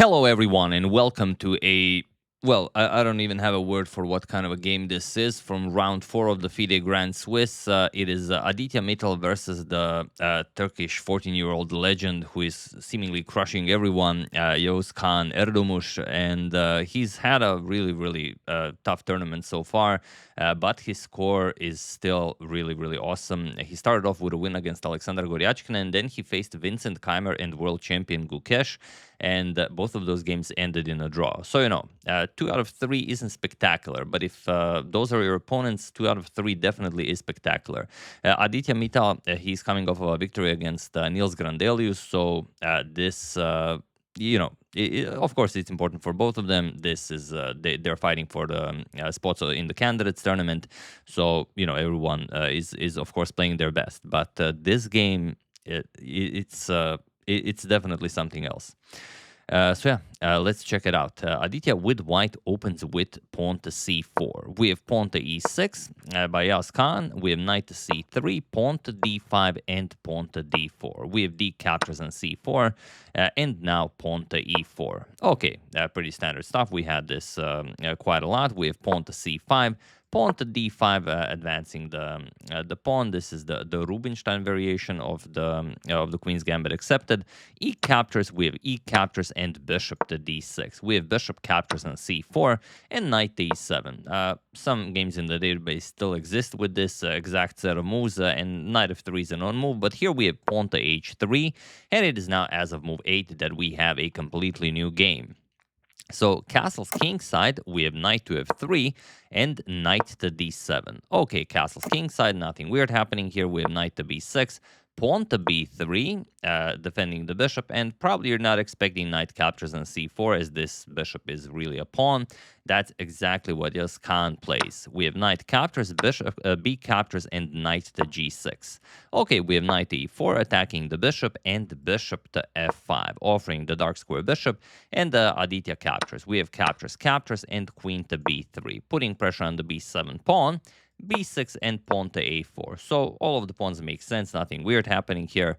Hello, everyone, and welcome to I don't even have a word for what kind of a game this is. From round 4 of the FIDE Grand Swiss, it is Aditya Mittal versus the Turkish 14-year-old legend who is seemingly crushing everyone, Yağız, Kaan, Erdogmuş, and he's had a really tough tournament so far, but his score is still really awesome. He started off with a win against Alexander Goryachkin, and then he faced Vincent Keimer and world champion Gukesh, and both of those games ended in a draw. So, 2 out of 3 isn't spectacular, but if those are your opponents, 2 out of 3 definitely is spectacular. Aditya Mittal, he's coming off of a victory against Niels Grandelius, so this, of course, it's important for both of them. This is they're fighting for the spots in the candidates tournament, so everyone is of course playing their best. But this game, it's definitely something else. Let's check it out. Aditya with white opens with pawn to c4. We have pawn to e6 by Yağız Kaan. We have knight to c3, pawn to d5, and pawn to d4. We have d captures on c4, and now pawn to e4. Okay, pretty standard stuff. We had this quite a lot. We have pawn to c5. Pawn to d5, advancing the pawn. This is the Rubinstein variation of the Queen's Gambit accepted. E captures. We have e captures and bishop to d6. We have bishop captures on c4 and knight to e7. Some games in the database still exist with this exact set of moves, and knight f3 is a non-move. But here we have pawn to h3, and it is now as of move 8 that we have a completely new game. So castle's king side, we have knight to f3 and knight to d7. Okay, castle's king side, nothing weird happening here. We have knight to b6, pawn to b3, defending the bishop, and probably you're not expecting knight captures on c4 as this bishop is really a pawn. That's exactly what Yağız Kaan plays. We have knight captures, bishop, b captures, and knight to g6. Okay, we have knight to e4 attacking the bishop, and bishop to f5, offering the dark square bishop, and Aditya captures. We have captures, and queen to b3, putting pressure on the b7 pawn, b6, and pawn to a4. So all of the pawns make sense, nothing weird happening here.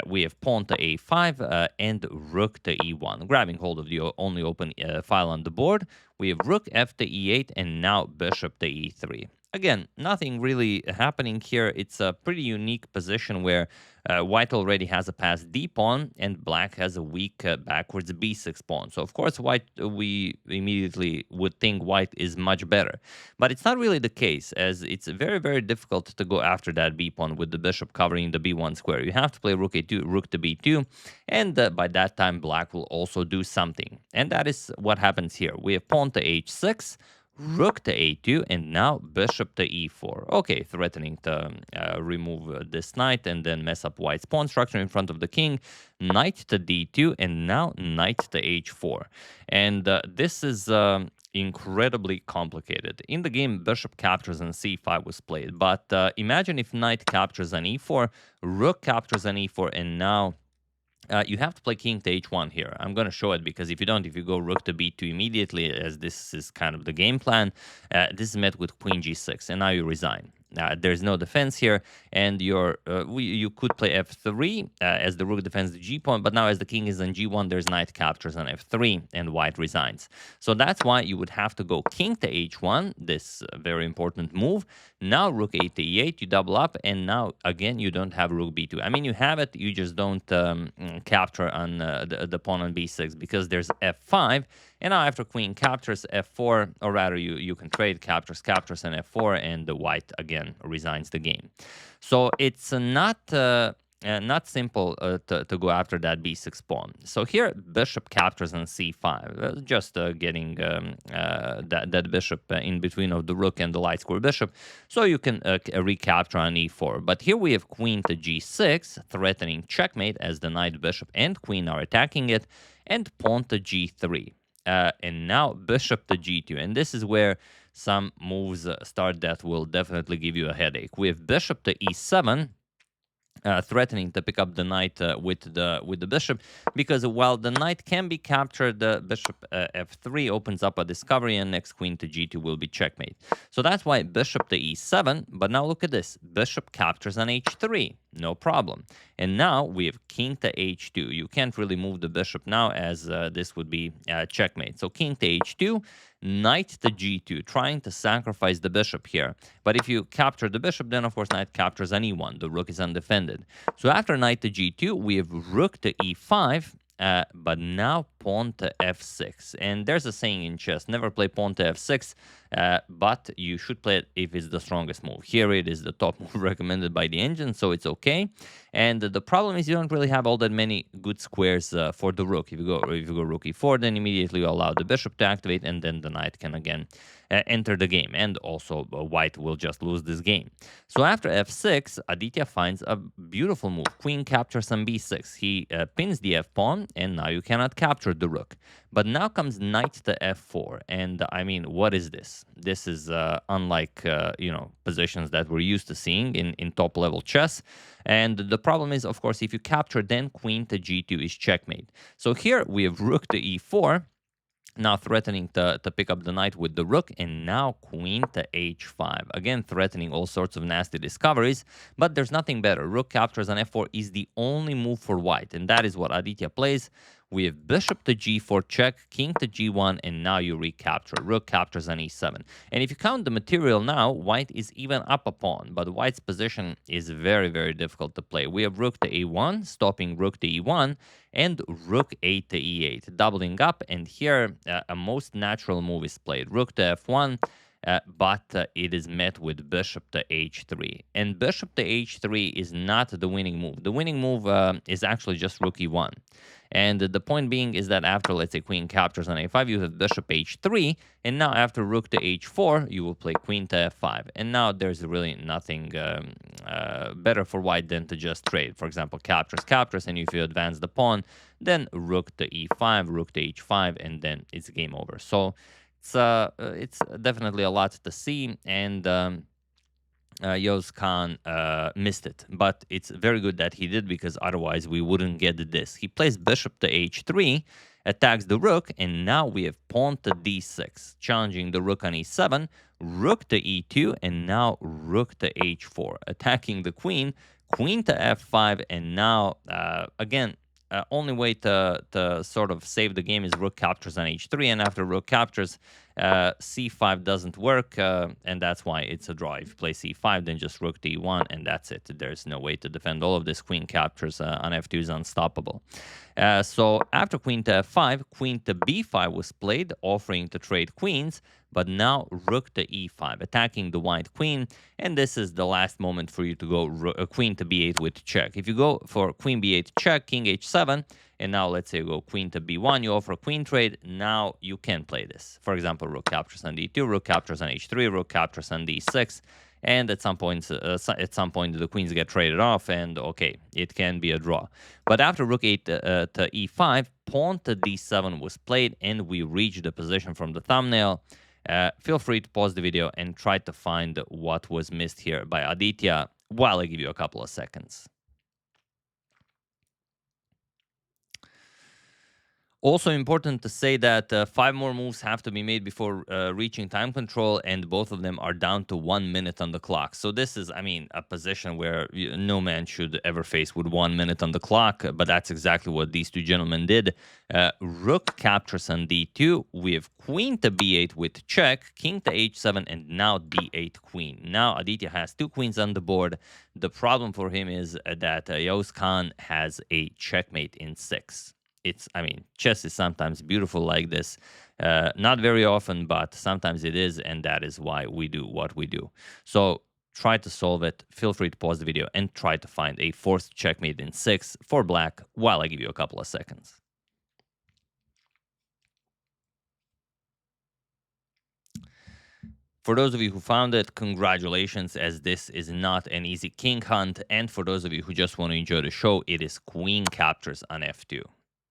We have pawn to a5 and rook to e1, grabbing hold of the only open file on the board. We have rook f to e8 and now bishop to e3. Again, nothing really happening here. It's a pretty unique position where white already has a passed d pawn and black has a weak backwards b6 pawn. So of course white, we immediately would think white is much better, but it's not really the case, as it's very difficult to go after that b pawn with the bishop covering the b1 square. You have to play rook a2, rook to b2, and by that time black will also do something, and that is what happens here. We have pawn to h6, rook to a2, and now bishop to e4. Okay, threatening to remove this knight and then mess up white's pawn structure in front of the king. Knight to d2, and now knight to h4. And this is incredibly complicated. In the game, bishop captures on c5 was played, but imagine if knight captures on e4, rook captures on e4, and now you have to play king to h1 here. I'm going to show it, because if you don't, if you go rook to b2 immediately, as this is kind of the game plan, this is met with queen g6, and now you resign. There's no defense here, and you could play f3 as the rook defends the g pawn, but now as the king is on g1, there's knight captures on f3, and white resigns. So that's why you would have to go king to h1, this very important move. Now rook a to e8, you double up, and now again you don't have rook b2. I mean, you have it, you just don't capture on the pawn on b6, because there's f5. And now after queen captures f4, or rather you can trade captures and f4, and the white again resigns the game. So it's not simple to go after that b6 pawn. So here bishop captures on c5, just getting that bishop in between of the rook and the light square bishop, so you can recapture on e4. But here we have queen to g6, threatening checkmate as the knight, bishop, and queen are attacking it, and pawn to g3. And now bishop to g2, and this is where some moves start that will definitely give you a headache. We have bishop to e7, threatening to pick up the knight with the bishop, because while the knight can be captured, the bishop f3 opens up a discovery, and next queen to g2 will be checkmate. So that's why bishop to e7. But now look at this: bishop captures on h3. no problem. And now we have king to h2. You can't really move the bishop now, as this would be checkmate. So king to h2, knight to g2, trying to sacrifice the bishop here. But if you capture the bishop, then of course knight captures on e1. The rook is undefended. So after knight to g2, we have rook to e5. But now pawn to f6. And there's a saying in chess, never play pawn to f6, but you should play it if it's the strongest move. Here it is the top move recommended by the engine, so it's okay. And the problem is you don't really have all that many good squares for the rook. If you go rook e4, then immediately you allow the bishop to activate, and then the knight can again enter the game. And also white will just lose this game. So after f6, Aditya finds a beautiful move. Queen captures on b6. He pins the f-pawn, and now you cannot capture the rook. But now comes knight to f4. And I mean, what is this? This is unlike, positions that we're used to seeing in top-level chess. And the problem is, of course, if you capture, then queen to g2 is checkmate. So here we have rook to e4. Now threatening to pick up the knight with the rook, and now queen to h5. Again, threatening all sorts of nasty discoveries, but there's nothing better. Rook captures on f4 is the only move for white, and that is what Aditya plays. We have bishop to g4 check, king to g1, and now you recapture. Rook captures on e7. And if you count the material now, white is even up a pawn, but white's position is very, very difficult to play. We have rook to a1, stopping rook to e1, and rook 8 to e8, doubling up, and here a most natural move is played. Rook to f1, but it is met with bishop to h3. And bishop to h3 is not the winning move. The winning move is actually just rook e1. And the point being is that after, let's say, queen captures on a5, you have bishop h3, and now after rook to h4, you will play queen to f5. And now there's really nothing better for white than to just trade. For example, captures, and if you advance the pawn, then rook to e5, rook to h5, and then it's game over. So it's definitely a lot to see, and Yağız Kaan missed it, but it's very good that he did, because otherwise we wouldn't get this. He plays bishop to h3, attacks the rook, and now we have pawn to d6, challenging the rook on e7, rook to e2, and now rook to h4, attacking the queen, queen to f5, and now, again, only way to sort of save the game is rook captures on h3, and after rook captures, c5 doesn't work, and that's why it's a draw. If you play c5, then just rook to e1, and that's it. There's no way to defend all of this. Queen captures on f2 is unstoppable. So after queen to f5, queen to b5 was played, offering to trade queens, but now rook to e5, attacking the white queen, and this is the last moment for you to go queen to b8 with check. If you go for queen b8 check, king h7, and now let's say you go queen to b1, you offer queen trade, now you can play this. For example, rook captures on d2, rook captures on h3, rook captures on d6, and at some point the queens get traded off, and okay, it can be a draw. But after rook 8 to e5, pawn to d7 was played, and we reached the position from the thumbnail. Feel free to pause the video and try to find what was missed here by Aditya while I give you a couple of seconds. Also important to say that 5 more moves have to be made before reaching time control, and both of them are down to 1 minute on the clock. So this is, I mean, a position where no man should ever face with 1 minute on the clock, but that's exactly what these two gentlemen did. Rook captures on d2, we have queen to b8 with check, king to h7, and now d8 queen. Now Aditya has 2 queens on the board. The problem for him is that Yağız Kaan has a checkmate in 6. I mean, chess is sometimes beautiful like this. Not very often, but sometimes it is, and that is why we do what we do. So try to solve it. Feel free to pause the video and try to find a forced checkmate in 6 for black while I give you a couple of seconds. For those of you who found it, congratulations, as this is not an easy king hunt. And for those of you who just want to enjoy the show, it is queen captures on f2.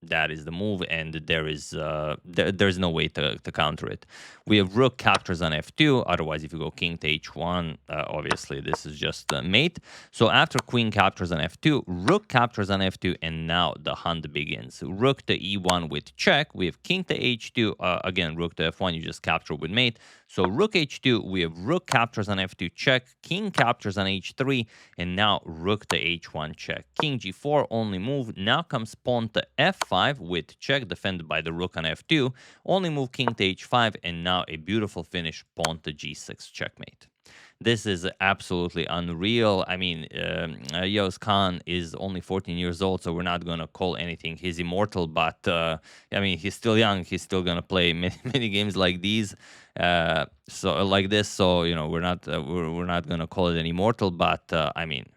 That is the move, and there is there's no way to counter it. We have rook captures on f2. Otherwise, if you go king to h1, obviously this is just mate. So after queen captures on f2, rook captures on f2, and now the hunt begins. Rook to e1 with check. We have king to h2. Again, rook to f1, you just capture with mate. So rook h2, we have rook captures on f2 check, king captures on h3, and now rook to h1 check. King g4, only move. Now comes pawn to f5 with check defended by the rook on f2. Only move king to h5, and now a beautiful finish, pawn to g6 checkmate. This is absolutely unreal. I mean, Yağız Kaan is only 14 years old, so we're not going to call anything his immortal, but I mean, he's still young. He's still going to play many games like these. So like this, so you know, we're not going to call it an immortal, but I mean,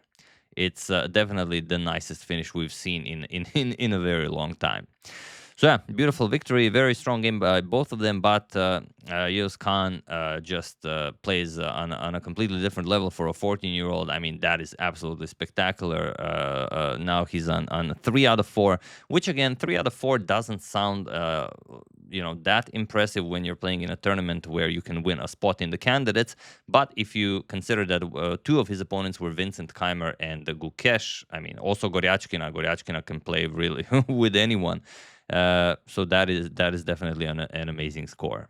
it's definitely the nicest finish we've seen in a very long time. So yeah, beautiful victory, very strong game by both of them, but Yağız Kaan just plays on a completely different level for a 14-year-old. I mean, that is absolutely spectacular. Now he's on 3 out of 4, which again, 3 out of 4 doesn't sound that impressive when you're playing in a tournament where you can win a spot in the candidates. But if you consider that 2 of his opponents were Vincent Keimer and Gukesh, I mean, also Goryachkina can play really with anyone. So that is definitely an amazing score.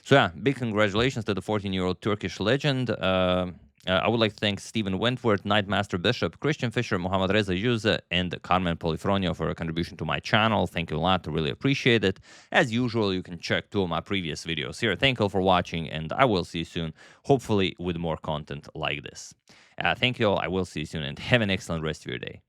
So yeah, big congratulations to the 14-year-old Turkish legend. I would like to thank Stephen Wentworth, Knightmaster Bishop, Christian Fisher, Mohammad Reza Yuse, and Carmen Polifronio for a contribution to my channel. Thank you a lot. I really appreciate it. As usual, you can check 2 of my previous videos here. Thank you all for watching, and I will see you soon, hopefully with more content like this. Thank you all. I will see you soon, and have an excellent rest of your day.